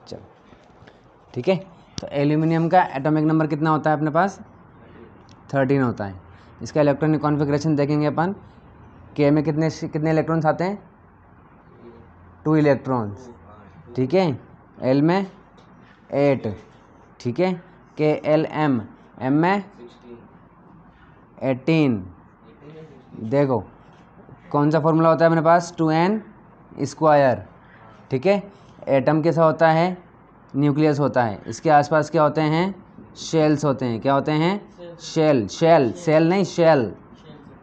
चलो ठीक है। तो एल्यूमिनियम का एटॉमिक नंबर कितना होता है अपने पास? 13 होता है। इसका इलेक्ट्रॉनिक कॉन्फ़िगरेशन देखेंगे अपन, के में कितने इलेक्ट्रॉन्स आते हैं? 2 इलेक्ट्रॉन्स, ठीक है। एल में 8, ठीक है। के एल एम में 18। देखो कौन सा फॉर्मूला होता है अपने पास? 2n², ठीक है। एटम कैसा होता है? न्यूक्लियस होता है। इसके आसपास क्या होते हैं? शेल्स होते हैं। क्या होते हैं? सेल नहीं,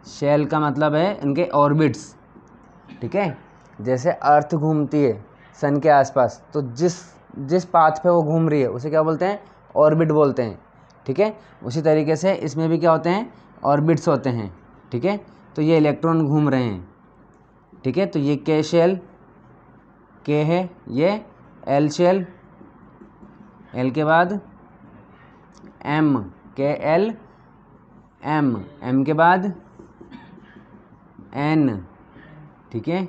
शेल का मतलब है इनके ऑर्बिट्स, ठीक है। जैसे अर्थ घूमती है सन के आसपास, तो जिस पाथ पे वो घूम रही है उसे क्या बोलते हैं? ऑर्बिट बोलते हैं, ठीक है। उसी तरीके से इसमें भी क्या होते हैं? ऑर्बिट्स होते हैं, ठीक है। तो ये इलेक्ट्रॉन घूम रहे हैं, ठीक है। तो ये के शेल के है, ये एल शेल, एल के बाद एम, के एल एम के बाद एन, ठीक है।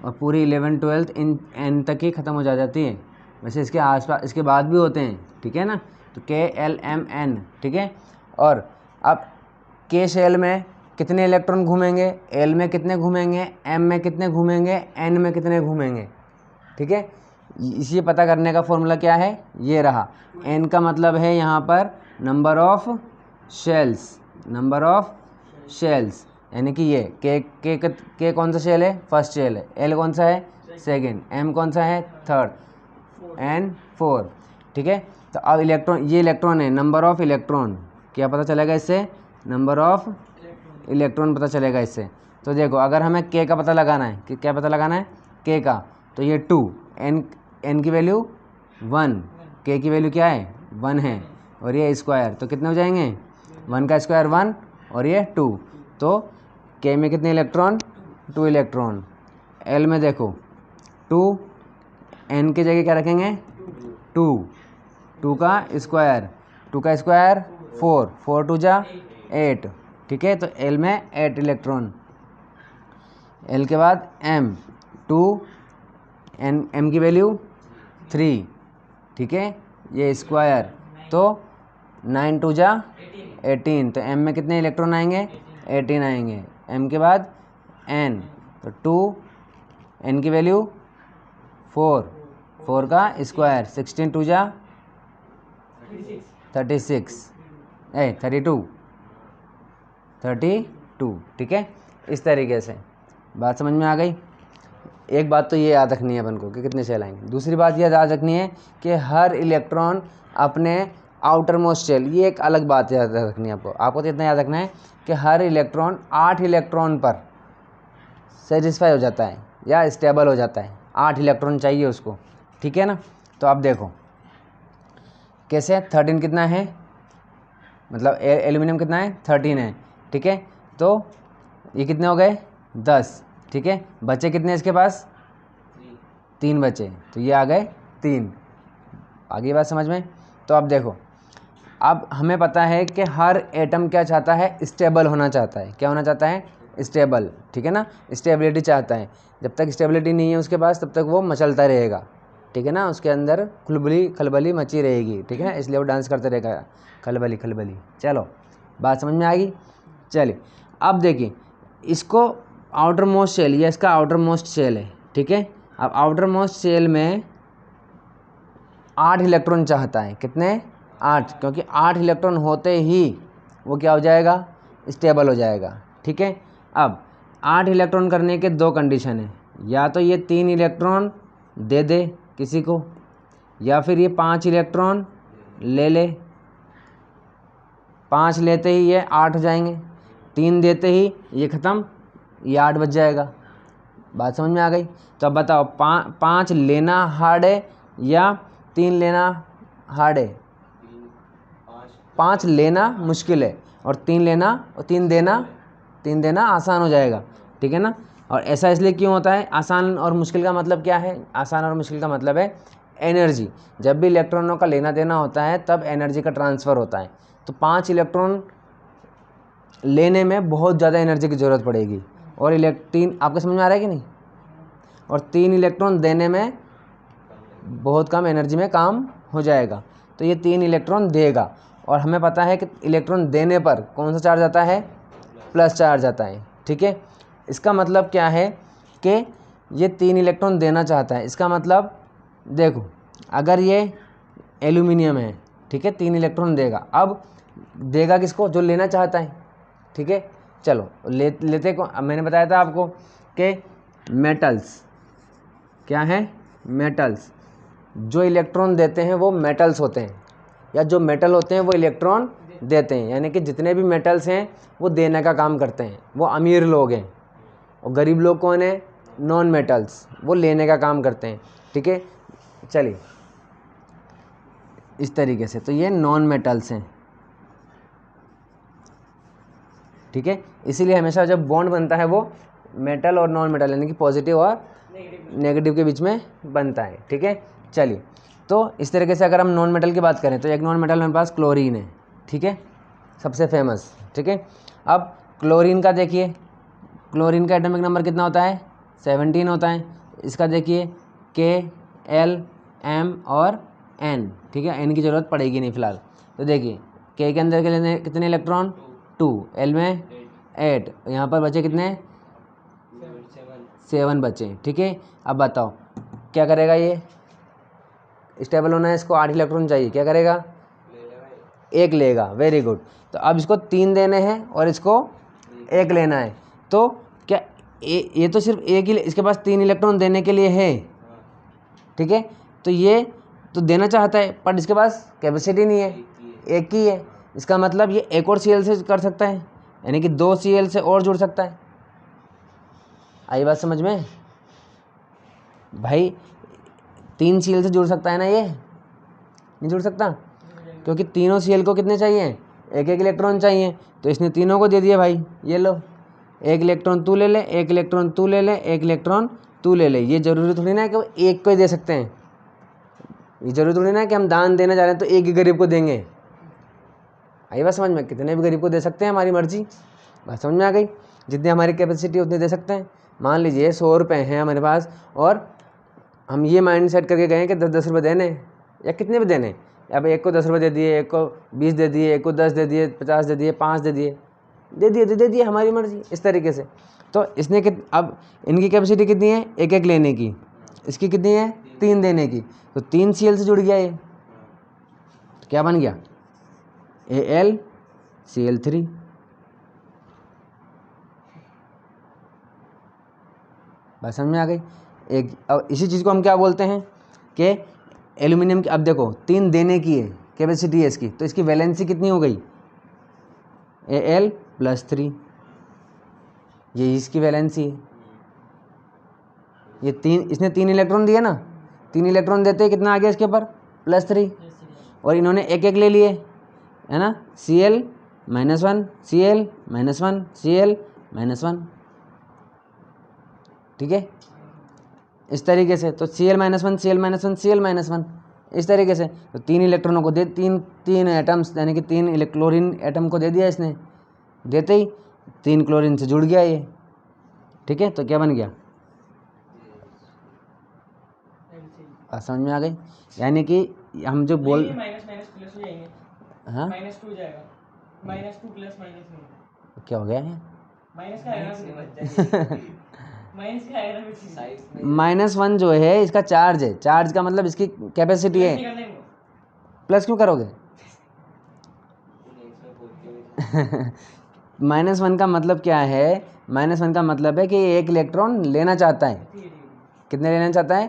और पूरी 11 12 इन एन तक ही ख़त्म हो जाती है। वैसे इसके आसपास इसके बाद भी होते हैं, ठीक है ना। तो के एल एम एन, ठीक है। और अब के शेल में कितने इलेक्ट्रॉन घूमेंगे? एल में कितने घूमेंगे? एम में कितने घूमेंगे? एन में कितने घूमेंगे, ठीक है। इसे पता करने का फॉर्मूला क्या है? ये रहा। एन का मतलब है यहाँ पर नंबर ऑफ शेल्स, यानी कि ये के कौन सा शेल है? फर्स्ट शेल है। एल कौन सा है? सेकंड। एम कौन सा है? थर्ड। एन 4, ठीक है। तो अब ये इलेक्ट्रॉन है, नंबर ऑफ इलेक्ट्रॉन क्या पता चलेगा इससे? नंबर ऑफ इलेक्ट्रॉन पता चलेगा इससे। तो देखो अगर हमें के का पता लगाना है, कि क्या पता लगाना है? के का, तो ये 2, एन की वैल्यू 1, के की वैल्यू क्या है? 1 है, और ये स्क्वायर, तो कितने हो जाएंगे? 1 का स्क्वायर 1 और ये 2। तो के में कितने इलेक्ट्रॉन? 2 इलेक्ट्रॉन। एल में देखो 2, एन की जगह क्या रखेंगे? 2 का स्क्वायर 4, 4 2 जा 8, ठीक है। तो एल में 8 इलेक्ट्रॉन। एल के बाद एम 2, एम की वैल्यू 3, ठीक है। ये स्क्वायर, तो 9 2 जा 18। तो एम में कितने इलेक्ट्रॉन आएंगे? 18 आएंगे। एम के बाद एन, तो 2, एन की वैल्यू 4, 4 का स्क्वायर 16 2 जा 32, 32, ठीक है। इस तरीके से बात समझ में आ गई। एक बात तो ये याद रखनी है अपन को कि कितने शेल आएंगे। दूसरी बात ये याद रखनी है कि हर इलेक्ट्रॉन अपने आउटर मोस्ट शेल, ये एक अलग बात याद रखनी है आपको तो इतना याद रखना है कि हर इलेक्ट्रॉन 8 इलेक्ट्रॉन पर सेटिस्फाई हो जाता है या स्टेबल हो जाता है। 8 इलेक्ट्रॉन चाहिए उसको, ठीक है ना। तो आप देखो कैसे 13 कितना है, मतलब एल्यूमिनियम कितना है? 13 है, ठीक है। तो ये कितने हो गए? 10, ठीक है। बचे कितने इसके पास? 3 बचे, तो ये आ गए 3। आगे बात समझ में। तो अब देखो, अब हमें पता है कि हर एटम क्या चाहता है? स्टेबल होना चाहता है। क्या होना चाहता है? स्टेबल, ठीक है ना। स्टेबिलिटी चाहता है। जब तक स्टेबिलिटी नहीं है उसके पास तब तक वो मचलता रहेगा, ठीक है ना। उसके अंदर खलबली मची रहेगी, ठीक है ना। इसलिए वो डांस करते रहेगा, खलबली। चलो बात समझ में आ गई। चलिए अब देखिए, इसको आउटर मोस्ट शेल, ये इसका आउटर मोस्ट शेल है, ठीक है। अब आउटर मोस्ट शेल में 8 इलेक्ट्रॉन चाहता है। कितने? 8, क्योंकि 8 इलेक्ट्रॉन होते ही वो क्या हो जाएगा? स्टेबल हो जाएगा, ठीक है। अब 8 इलेक्ट्रॉन करने के 2 कंडीशन है, या तो ये 3 इलेक्ट्रॉन दे दे किसी को, या फिर ये 5 इलेक्ट्रॉन ले 5 लेते ही ये 8 हो जाएंगे, 3 देते ही ये ख़त्म, ये 8 बच जाएगा। बात समझ में आ गई। तो अब बताओ 5 लेना हार्ड है या 3 लेना हार्ड है? 5 लेना मुश्किल है और 3 देना आसान हो जाएगा, ठीक है ना। और ऐसा इसलिए क्यों होता है? आसान और मुश्किल का मतलब क्या है? आसान और मुश्किल का मतलब है एनर्जी। जब भी इलेक्ट्रॉनों का लेना देना होता है तब एनर्जी का ट्रांसफ़र होता है। तो 5 इलेक्ट्रॉन लेने में बहुत ज़्यादा एनर्जी की ज़रूरत पड़ेगी, और 3 आपको समझ में आ रहा है कि नहीं? और 3 इलेक्ट्रॉन देने में बहुत कम एनर्जी में काम हो जाएगा। तो ये 3 इलेक्ट्रॉन देगा, और हमें पता है कि इलेक्ट्रॉन देने पर कौन सा चार्ज आता है, प्लस चार्ज आता है। ठीक है, इसका मतलब क्या है कि ये 3 इलेक्ट्रॉन देना चाहता है। इसका मतलब देखो, अगर ये एल्यूमिनियम है, ठीक है, 3 इलेक्ट्रॉन देगा। अब देगा किसको, जो लेना चाहता है। ठीक है, चलो लेते को। अब मैंने बताया था आपको कि मेटल्स क्या है, मेटल्स जो इलेक्ट्रॉन देते हैं वो मेटल्स होते हैं, या जो मेटल होते हैं वो इलेक्ट्रॉन देते हैं। यानी कि जितने भी मेटल्स हैं वो देने का काम करते हैं, वो अमीर लोग हैं। और गरीब लोग कौन है, नॉन मेटल्स, वो लेने का काम करते हैं। ठीक है, चलिए इस तरीके से, तो ये नॉन मेटल्स हैं। ठीक है, इसीलिए हमेशा जब बॉन्ड बनता है वो मेटल और नॉन मेटल यानी कि पॉजिटिव और नेगेटिव के बीच में बनता है। ठीक है, चलिए, तो इस तरीके से अगर हम नॉन मेटल की बात करें तो एक नॉन मेटल मेरे पास क्लोरीन है। ठीक है, सबसे फेमस। ठीक है, अब क्लोरीन का देखिए, क्लोरीन का एटॉमिक नंबर कितना होता है, 17 होता है। इसका देखिए K, L, M और N। ठीक है, N की ज़रूरत पड़ेगी नहीं फिलहाल। तो देखिए K के अंदर के लिए कितने इलेक्ट्रॉन, 2, L में 8, यहाँ पर बचे कितने, 7 बचे। ठीक है, अब बताओ क्या करेगा, ये स्टेबल होना है, इसको 8 इलेक्ट्रॉन चाहिए, क्या करेगा, 1 लेगा। Very good. तो अब इसको 3 देने हैं और इसको 1 लेना है। तो क्या ये तो सिर्फ एक ही, इसके पास 3 इलेक्ट्रॉन देने के लिए है। ठीक है, तो ये तो देना चाहता है पर इसके पास कैपेसिटी नहीं है, एक ही है। इसका मतलब ये एक और Cl से कर सकता है, यानी कि 2 Cl से और जुड़ सकता है। आई बात समझ में भाई, 3 Cl से जुड़ सकता है ना, ये नहीं जुड़ सकता, क्योंकि तीनों Cl को कितने चाहिए, 1-1 इलेक्ट्रॉन चाहिए। तो इसने तीनों को दे दिया भाई, ये लो, 1 इलेक्ट्रॉन तू ले ले, 1 इलेक्ट्रॉन तू ले ले, 1 इलेक्ट्रॉन तू ले ले। ये जरूरी थोड़ी ना है कि वो एक को ही दे सकते हैं, ये जरूरी थोड़ी ना है कि हम दान देने जा रहे हैं तो एक ही गरीब को देंगे। आई बात समझ में, कितने भी गरीब को दे सकते हैं, हमारी मर्जी। बात समझ में आ गई, जितनी हमारी कैपेसिटी उतनी दे सकते हैं। मान लीजिए 100 रुपये हैं हमारे पास, और हम ये माइंड सेट करके गए कि 10-10 रुपये देने, या कितने भी देने। अब एक को 10 रुपये दे दिए, एक को 20 दे दिए, एक को 10 दे दिए, 50 दे दिए, 5 दे दिए, दे दिए, हमारी मर्जी, इस तरीके से। तो इसने अब इनकी कैपेसिटी कितनी है, 1-1 लेने की, इसकी कितनी है, 3 देने की। तो 3 Cl से जुड़ गया ये, तो क्या बन गया, AlCl3। बात समझ में आ गई। एक अब इसी चीज़ को हम क्या बोलते हैं कि एल्यूमिनियम की, अब देखो 3 देने की है कैपेसिटी है इसकी, तो इसकी वैलेंसी कितनी हो गई, Al+3, ये इसकी वैलेंसी है। ये 3, इसने 3 इलेक्ट्रॉन दिए ना, 3 इलेक्ट्रॉन देते ही कितना आ गया इसके ऊपर, +3, और इन्होंने 1-1 ले लिए, है ना, Cl-1, Cl-1, Cl-1। ठीक है, इस तरीके से। तो Cl-1, Cl-1, Cl-1, इस तरीके से। तो 3 इलेक्ट्रॉनों को दे, तीन एटम्स यानी कि 3 क्लोरीन एटम को दे दिया इसने, देते ही 3 क्लोरीन से जुड़ गया ये। ठीक है, तो क्या बन गया, समझ में आ गई। यानी कि हम जो बोल, हाँ -2 जाएगा, -2 प्लस माइनस, क्या हो गया है, -1 जो है इसका चार्ज है, चार्ज का मतलब इसकी कैपेसिटी है। प्लस क्यों करोगे -1 का मतलब क्या है, -1 का मतलब है कि 1 इलेक्ट्रॉन लेना चाहता है। कितने लेना चाहता है,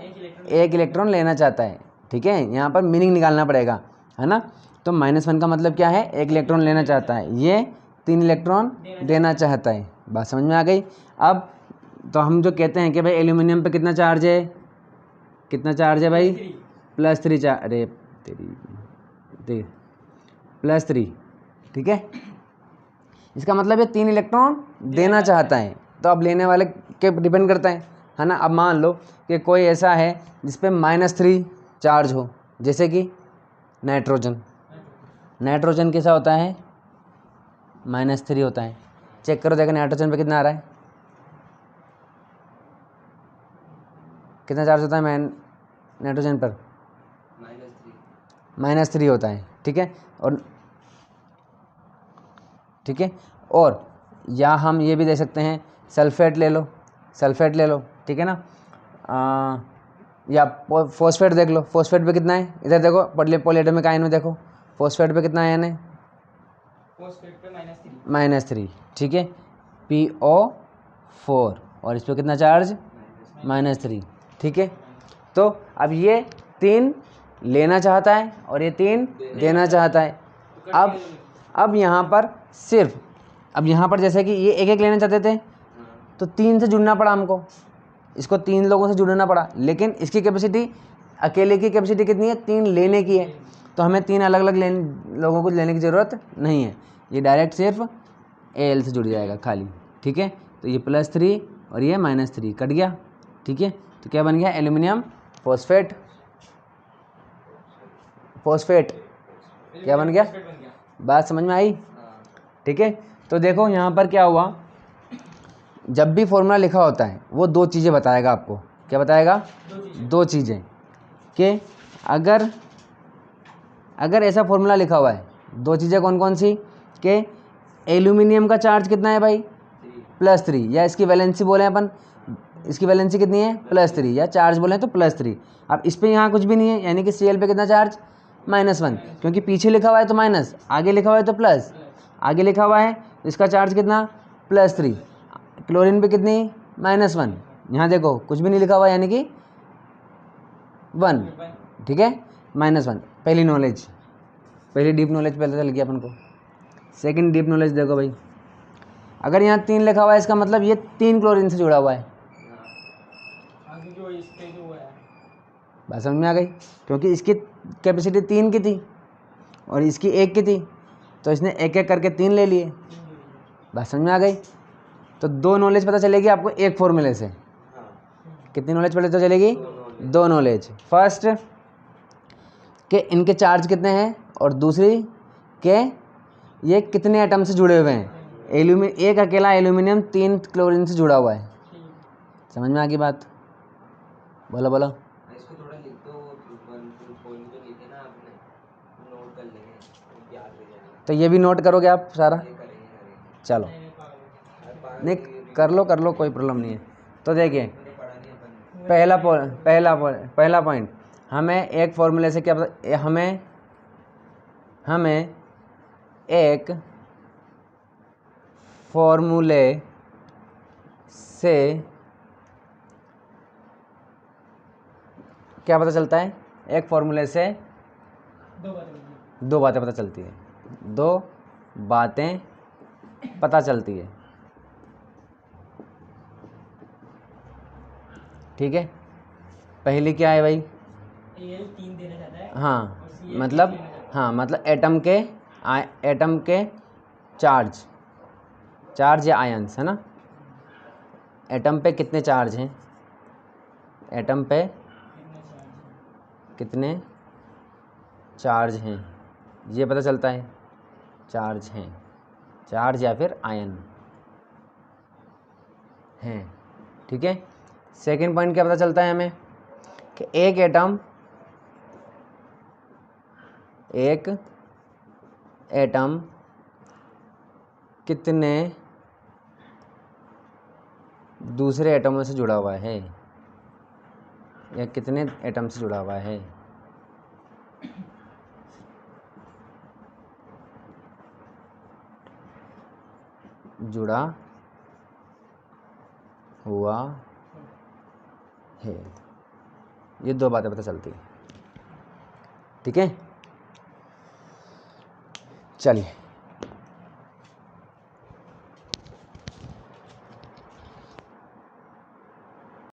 1 इलेक्ट्रॉन लेना चाहता है। ठीक है, यहाँ पर मीनिंग निकालना पड़ेगा, है ना। तो -1 का मतलब क्या है, 1 इलेक्ट्रॉन लेना चाहता है, ये 3 इलेक्ट्रॉन देना चाहता है। बात समझ में आ गई। अब तो हम जो कहते हैं कि भाई एल्यूमिनियम पे कितना चार्ज है, कितना चार्ज है भाई, +3 चार्ज, अरे तेरी +3। ठीक है, इसका मतलब ये 3 इलेक्ट्रॉन देना चाहता है। तो अब लेने वाले के डिपेंड करता है ना। अब मान लो कि कोई ऐसा है जिस पे -3 चार्ज हो, जैसे कि नाइट्रोजन। नाइट्रोजन कैसा होता है, -3 होता है। चेक करो, देखो नाइट्रोजन पे कितना आ रहा है, कितना चार्ज होता है नाइट्रोजन पर, -3 होता है, ठीक है। और या हम ये भी दे सकते हैं सल्फेट ले लो, ठीक है ना। या फॉस्फेट देख लो, फॉस्फेट पे कितना है, इधर देखो पॉलीएटॉमिक आयन में देखो फॉस्फेट पे कितना आयन है, फॉस्फेट पे -3, ठीक है। PO4 और इस पर कितना चार्ज, -3, ठीक है। तो अब ये 3 लेना चाहता है और ये 3 देना चाहता है। अब यहाँ पर सिर्फ, अब यहाँ पर जैसे कि ये एक एक लेना चाहते थे तो 3 से जुड़ना पड़ा हमको, इसको 3 लोगों से जुड़ना पड़ा, लेकिन इसकी कैपेसिटी, अकेले की कैपेसिटी कितनी है, 3 लेने की है, तो हमें 3 अलग अलग लोगों को लेने की ज़रूरत नहीं है, ये डायरेक्ट सिर्फ Al से जुड़ जाएगा खाली, ठीक है। तो ये +3 और ये -3 कट गया, ठीक है। तो क्या बन गया, एल्यूमिनियम फॉस्फेट, क्या बन गया, बात समझ में आई, ठीक है। तो देखो यहाँ पर क्या हुआ, जब भी फॉर्मूला लिखा होता है वो 2 चीज़ें बताएगा आपको, क्या बताएगा, 2 चीज़ें, कि अगर ऐसा फॉर्मूला लिखा हुआ है, 2 चीज़ें कौन कौन सी, कि एल्यूमिनियम का चार्ज कितना है भाई, +3, या इसकी वैलेंसी बोले अपन, इसकी वैलेंसी कितनी है, +3, या चार्ज बोले तो +3। अब इस पे यहाँ कुछ भी नहीं है, यानी कि Cl पे कितना चार्ज, -1, क्योंकि पीछे लिखा हुआ है तो माइनस, आगे लिखा हुआ है तो प्लस, आगे लिखा हुआ है तो इसका चार्ज कितना, +3। क्लोरीन पे कितनी, -1, यहाँ देखो कुछ भी नहीं लिखा हुआ यानी कि 1, ठीक है, -1। पहली नॉलेज, पहली डीप नॉलेज पहले चल गया अपन को। सेकंड डीप नॉलेज देखो भाई, अगर यहाँ 3 लिखा हुआ है इसका मतलब ये 3 क्लोरीन से जुड़ा हुआ है, बात समझ में आ गई, क्योंकि इसकी कैपेसिटी 3 की थी और इसकी 1 की थी, तो इसने एक एक करके 3 ले लिए, बात समझ में आ गई। तो 2 नॉलेज पता चलेगी आपको एक फॉर्मूले से, कितनी नॉलेज पता चलेगी, 2 नॉलेज। फर्स्ट के इनके चार्ज कितने हैं, और दूसरी के ये कितने एटम से जुड़े हुए हैं, एक अकेला एल्यूमिनियम 3 क्लोरीन से जुड़ा हुआ है, समझ में आ गई बात, बोलो बोलो। इसको थोड़ा लिख दो, पॉइंट जो लिखे ना आपने, नोट कर लेंगे, याद रह जाएगा। तो ये भी नोट करोगे आप सारा, चलो नहीं कर लो, कोई प्रॉब्लम नहीं है। तो देखिए पहला पॉइंट, हमें एक फॉर्मूले से क्या पता, हमें एक फॉर्मूले से क्या पता चलता है, एक फॉर्मूले से 2 बातें पता चलती है, 2 बातें पता चलती है, ठीक है। पहली क्या है भाई, Al 3 देना चाहता है, हाँ मतलब एटम के चार्ज या आयंस है ना, एटम पे कितने चार्ज हैं, एटम पे कितने चार्ज हैं ये पता चलता है, चार्ज या फिर आयन हैं, ठीक है। सेकंड पॉइंट क्या पता चलता है हमें, कि एक एटम कितने दूसरे एटमों से जुड़ा हुआ है, या कितने एटम से जुड़ा हुआ है, जुड़ा हुआ है, ये 2 बातें पता चलती है, ठीक है। चलिए